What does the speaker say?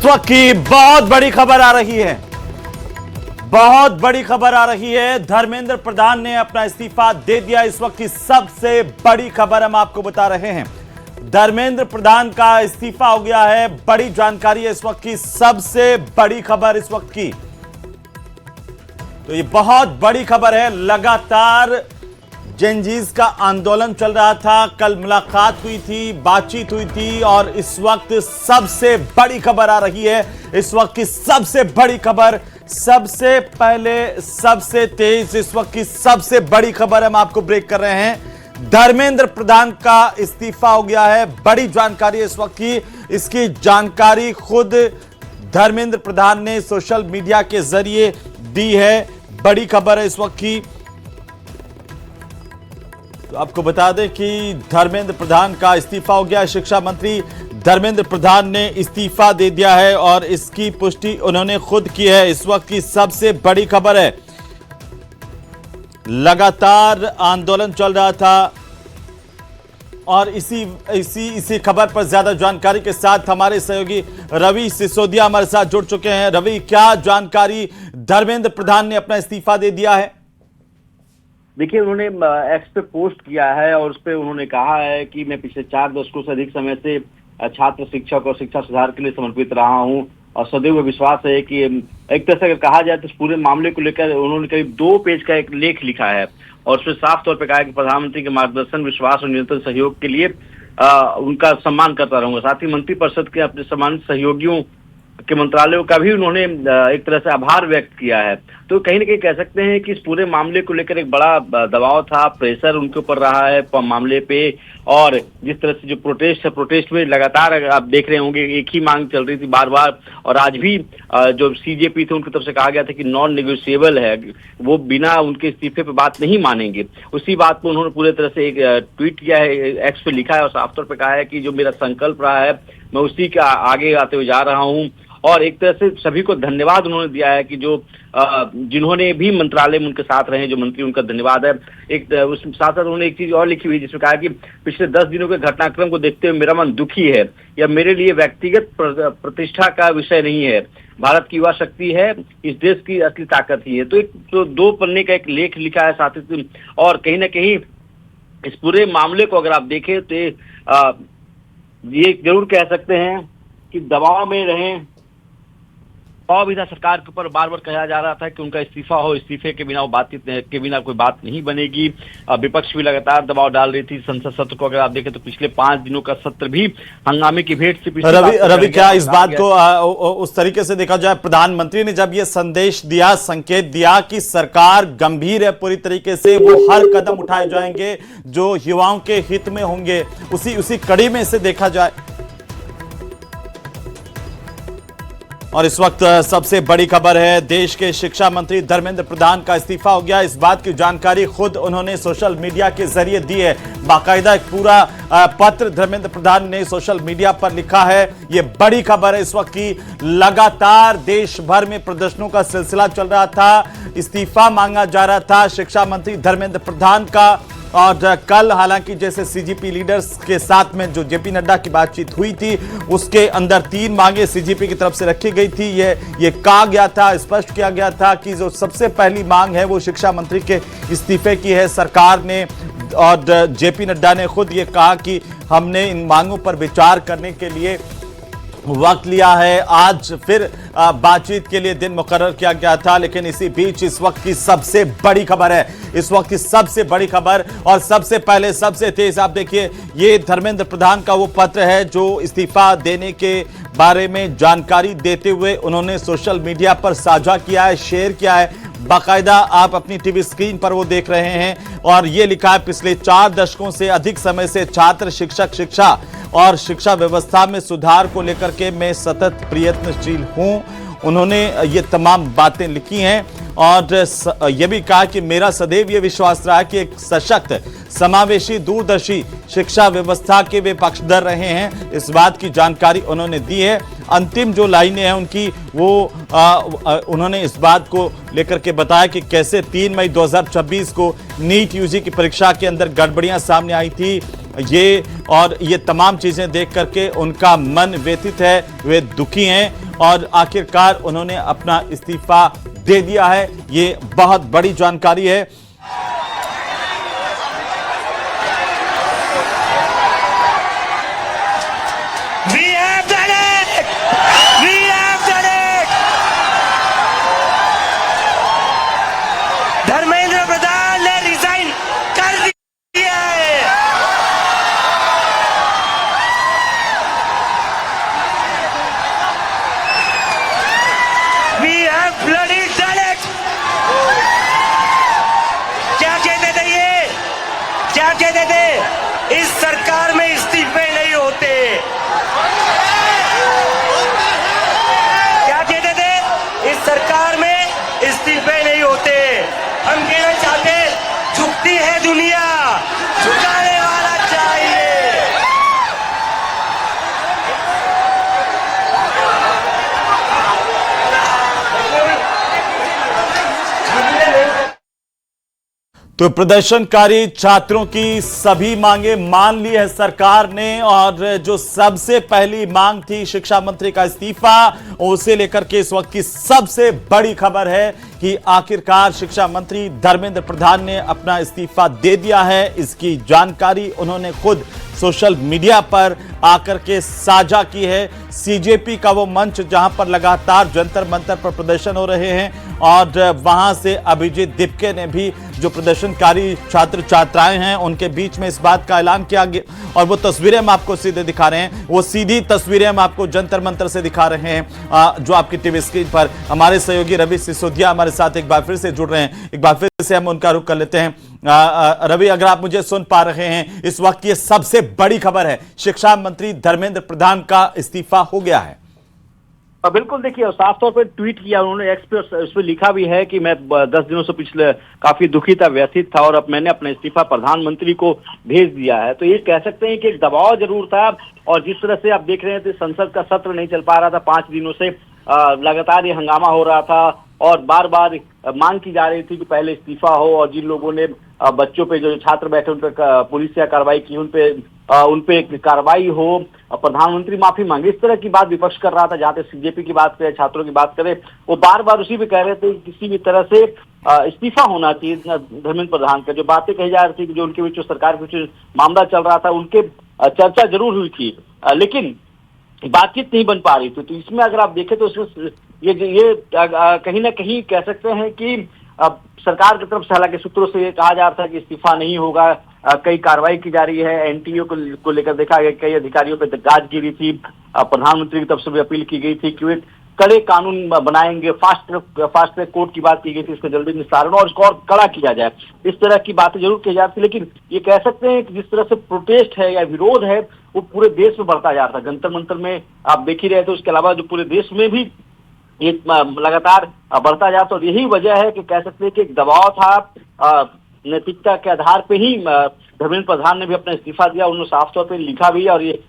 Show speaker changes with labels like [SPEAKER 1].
[SPEAKER 1] इस वक्त की बहुत बड़ी खबर आ रही है, बहुत बड़ी खबर आ रही है। धर्मेंद्र प्रधान ने अपना इस्तीफा दे दिया। इस वक्त की सबसे बड़ी खबर हम आपको बता रहे हैं, धर्मेंद्र प्रधान का इस्तीफा हो गया है। बड़ी जानकारी है इस वक्त की, सबसे बड़ी खबर इस वक्त की। तो ये बहुत बड़ी खबर है। लगातार जेनजीज का आंदोलन चल रहा था, कल मुलाकात हुई थी, बातचीत हुई थी और इस वक्त सबसे बड़ी खबर आ रही है। इस वक्त की सबसे बड़ी खबर, सबसे पहले, सबसे तेज, इस वक्त की सबसे बड़ी खबर हम आपको ब्रेक कर रहे हैं। धर्मेंद्र प्रधान का इस्तीफा हो गया है। बड़ी जानकारी है इस वक्त की। इसकी जानकारी खुद धर्मेंद्र प्रधान ने सोशल मीडिया के जरिए दी है। बड़ी खबर है इस वक्त की। तो आपको बता दें कि धर्मेंद्र प्रधान का इस्तीफा हो गया। शिक्षा मंत्री धर्मेंद्र प्रधान ने इस्तीफा दे दिया है और इसकी पुष्टि उन्होंने खुद की है। इस वक्त की सबसे बड़ी खबर है, लगातार आंदोलन चल रहा था और इसी खबर पर ज्यादा जानकारी के साथ हमारे सहयोगी रवि सिसोदिया हमारे साथ जुड़ चुके हैं। रवि, क्या जानकारी, धर्मेंद्र प्रधान ने अपना इस्तीफा दे दिया है?
[SPEAKER 2] देखिए, उन्होंने एक्स पे पोस्ट किया है और उस पर उन्होंने कहा है कि मैं पिछले 4 दशकों से अधिक समय से छात्र, शिक्षक और शिक्षा सुधार के लिए समर्पित रहा हूं और सदैव विश्वास है कि एक तरह से अगर कहा जाए तो इस पूरे मामले को लेकर उन्होंने करीब 2 पेज का एक लेख लिखा है और उसमें साफ तौर पर कहा है कि प्रधानमंत्री के मार्गदर्शन, विश्वास और निरंतर सहयोग के लिए उनका सम्मान करता रहूंगा। साथ ही मंत्रिपरिषद के अपने सम्मानित सहयोगियों के मंत्रालयों का भी उन्होंने एक तरह से आभार व्यक्त किया है। तो कहीं ना कहीं कह सकते हैं कि इस पूरे मामले को लेकर एक बड़ा दबाव था, प्रेशर उनके ऊपर रहा है मामले पे। और जिस तरह से जो प्रोटेस्ट है, प्रोटेस्ट में लगातार आप देख रहे होंगे एक ही मांग चल रही थी बार बार। और आज भी जो सीजेपी थे उनकी तरफ से कहा गया था कि नॉन नेगोशिएबल है, वो बिना उनके इस्तीफे पे बात नहीं मानेंगे। उसी बात पर उन्होंने पूरे तरह से एक ट्वीट किया है, एक्स पे लिखा है और साफ तौर पर कहा है कि जो मेरा संकल्प रहा है मैं उसी के आगे आते हुए जा रहा हूँ। और एक तरह से सभी को धन्यवाद उन्होंने दिया है कि जो जिन्होंने भी मंत्रालय में उनके साथ रहे, जो मंत्री, उनका धन्यवाद है। एक उस साथ साथ उन्होंने एक चीज और लिखी हुई जिसमें कहा कि पिछले 10 दिनों के घटनाक्रम को देखते हुए मेरा मन दुखी है। यह मेरे लिए व्यक्तिगत प्रतिष्ठा का विषय नहीं है, भारत की युवा शक्ति है, इस देश की असली ताकत ही है। तो एक 2 पन्ने का एक लेख लिखा है साथ ही। और कहीं ना कहीं इस पूरे मामले को अगर आप देखें तो ये जरूर कह सकते हैं कि दबाव में रहें। और भी था सरकार के ऊपर बार बार कहा जा रहा था कि उनका इस्तीफा हो, इस्तीफे के बिना वो बातचीत के बिना कोई बात नहीं बनेगी। विपक्ष भी लगातार दबाव डाल रही थी। संसद सत्र को अगर आप देखें तो पिछले 5 दिनों का सत्र भी हंगामे की भेंट से
[SPEAKER 1] रवि, क्या इस बात को उस तरीके से देखा जाए, प्रधानमंत्री ने जब ये संदेश दिया, संकेत दिया कि सरकार गंभीर है पूरी तरीके से, वो हर कदम उठाए जाएंगे जो युवाओं के हित में होंगे, उसी कड़ी में इसे देखा जाए? और इस वक्त सबसे बड़ी खबर है, देश के शिक्षा मंत्री धर्मेंद्र प्रधान का इस्तीफा हो गया। इस बात की जानकारी खुद उन्होंने सोशल मीडिया के जरिए दी है। बाकायदा एक पूरा पत्र धर्मेंद्र प्रधान ने सोशल मीडिया पर लिखा है। ये बड़ी खबर है इस वक्त की। लगातार देश भर में प्रदर्शनों का सिलसिला चल रहा था, इस्तीफा मांगा जा रहा था शिक्षा मंत्री धर्मेंद्र प्रधान का। और कल हालांकि जैसे सीजीपी लीडर्स के साथ में जो जेपी नड्डा की बातचीत हुई थी, उसके अंदर 3 मांगे सीजीपी की तरफ से रखी गई थी। ये कहा गया था, स्पष्ट किया गया था कि जो सबसे पहली मांग है वो शिक्षा मंत्री के इस्तीफे की है। सरकार ने और जेपी नड्डा ने खुद ये कहा कि हमने इन मांगों पर विचार करने के लिए वक्त लिया है। आज फिर बातचीत के लिए दिन मुकर्रर किया गया था, लेकिन इसी बीच इस वक्त की सबसे बड़ी खबर है, इस वक्त की सबसे बड़ी खबर और सबसे पहले, सबसे तेज आप देखिए, ये धर्मेंद्र प्रधान का वो पत्र है जो इस्तीफा देने के बारे में जानकारी देते हुए उन्होंने सोशल मीडिया पर साझा किया है, शेयर किया है। बाकायदा आप अपनी टीवी स्क्रीन पर वो देख रहे हैं और ये लिखा है, पिछले 4 दशकों से अधिक समय से छात्र, शिक्षक, शिक्षा और शिक्षा व्यवस्था में सुधार को लेकर के मैं सतत प्रयत्नशील हूं। उन्होंने ये तमाम बातें लिखी हैं और यह भी कहा कि मेरा सदैव ये विश्वास रहा कि एक सशक्त, समावेशी, दूरदर्शी शिक्षा व्यवस्था के वे पक्षधर रहे हैं। इस बात की जानकारी उन्होंने दी है। अंतिम जो लाइनें हैं उनकी वो उन्होंने इस बात को लेकर के बताया कि कैसे 3 मई 2026 को नीट यूजी की परीक्षा के अंदर गड़बड़ियां सामने आई थी ये और ये तमाम चीजें देख करके उनका मन व्यथित है, वे दुखी हैं और आखिरकार उन्होंने अपना इस्तीफा दे दिया है। ये बहुत बड़ी जानकारी है।
[SPEAKER 3] धर्मेंद्र प्रधान ने रिजाइन कर दिया है। We have bloody done it। क्या कहते थे ये? क्या कहते थे? इस सरकार में इस्तीफे नहीं होते। क्या कहते थे? इस सरकार में इस्तीफे नहीं होते। हम कहना चाहते, झुकती है दुनिया, झुकाने वाला चाहिए।
[SPEAKER 1] तो प्रदर्शनकारी छात्रों की सभी मांगे मान ली है सरकार ने और जो सबसे पहली मांग थी शिक्षा मंत्री का इस्तीफा, उसे लेकर के इस वक्त की सबसे बड़ी खबर है कि आखिरकार शिक्षा मंत्री धर्मेंद्र प्रधान ने अपना इस्तीफा दे दिया है। इसकी जानकारी उन्होंने खुद सोशल मीडिया पर आकर के साझा की है। सीजेपी का वो मंच जहां पर लगातार जंतर मंतर पर प्रदर्शन हो रहे हैं और वहां से अभिजीत दिपके ने भी जो प्रदर्शनकारी छात्र छात्राएं हैं उनके बीच में इस बात का ऐलान किया गया और वो तस्वीरें हम आपको सीधे दिखा रहे हैं। वो सीधी तस्वीरें हम आपको जंतर मंतर से दिखा रहे हैं जो आपकी टीवी स्क्रीन पर हमारे सहयोगी रवि सिसोदिया हमारे साथ एक बार फिर से जुड़ रहे हैं। एक बार फिर से हम उनका रुख कर लेते हैं। रवि, अगर आप मुझे सुन पा रहे हैं, इस वक्त ये सबसे बड़ी खबर है, शिक्षा मंत्री धर्मेंद्र प्रधान का इस्तीफा हो गया है।
[SPEAKER 2] बिल्कुल, देखिए साफ तौर पर ट्वीट किया उन्होंने, एक्स पे उस पर लिखा भी है कि मैं 10 दिनों से पिछले काफी दुखी था, व्यथित था और अब मैंने अपना इस्तीफा प्रधानमंत्री को भेज दिया है। तो ये कह सकते हैं कि एक दबाव जरूर था और जिस तरह से आप देख रहे थे संसद का सत्र नहीं चल पा रहा था, 5 दिनों से लगातार ये हंगामा हो रहा था और बार बार मांग की जा रही थी कि पहले इस्तीफा हो और जिन लोगों ने बच्चों पे जो छात्र बैठे उन पे पुलिस से कार्रवाई की, उन पे कार्रवाई हो, प्रधानमंत्री माफी मांगे, इस तरह की बात विपक्ष कर रहा था। जहाँ तक सीजेपी की बात करें, छात्रों की बात करें, वो बार बार उसी पे कह रहे थे कि किसी भी तरह से इस्तीफा होना चाहिए धर्मेंद्र प्रधान का। जो बातें कही जा रही थी कि जो उनके बीच सरकार के बीच मामला चल रहा था, उनके चर्चा जरूर हुई थी लेकिन बातचीत नहीं बन पा रही थी। तो इसमें अगर आप देखें तो इसमें ये कहीं ना कहीं कह सकते हैं कि सरकार की तरफ से, हालांकि सूत्रों से ये कहा जा रहा था कि इस्तीफा नहीं होगा, कई कार्रवाई की जा रही है, एनटीओ को लेकर देखा गया, कई अधिकारियों पर गाज गिरी थी, प्रधानमंत्री की तरफ से भी अपील की गई थी कि वे कड़े कानून बनाएंगे, फास्ट ट्रैक कोर्ट की बात की गई थी, इसका जल्दी निस्तारण और इसको और कड़ा किया जाए, इस तरह की बातें जरूर की जाती। लेकिन ये कह सकते हैं कि जिस तरह से प्रोटेस्ट है या विरोध है वो पूरे देश में बढ़ता जा रहा था। जंतर मंतर में आप देख ही रहे थे, उसके अलावा जो पूरे देश में भी ये लगातार बढ़ता जाता और यही वजह है कि कह सकते हैं कि एक दबाव था। नैतिकता के आधार पे ही धर्मेंद्र प्रधान ने भी अपना इस्तीफा दिया, उन्होंने साफ तौर पे लिखा भी और ये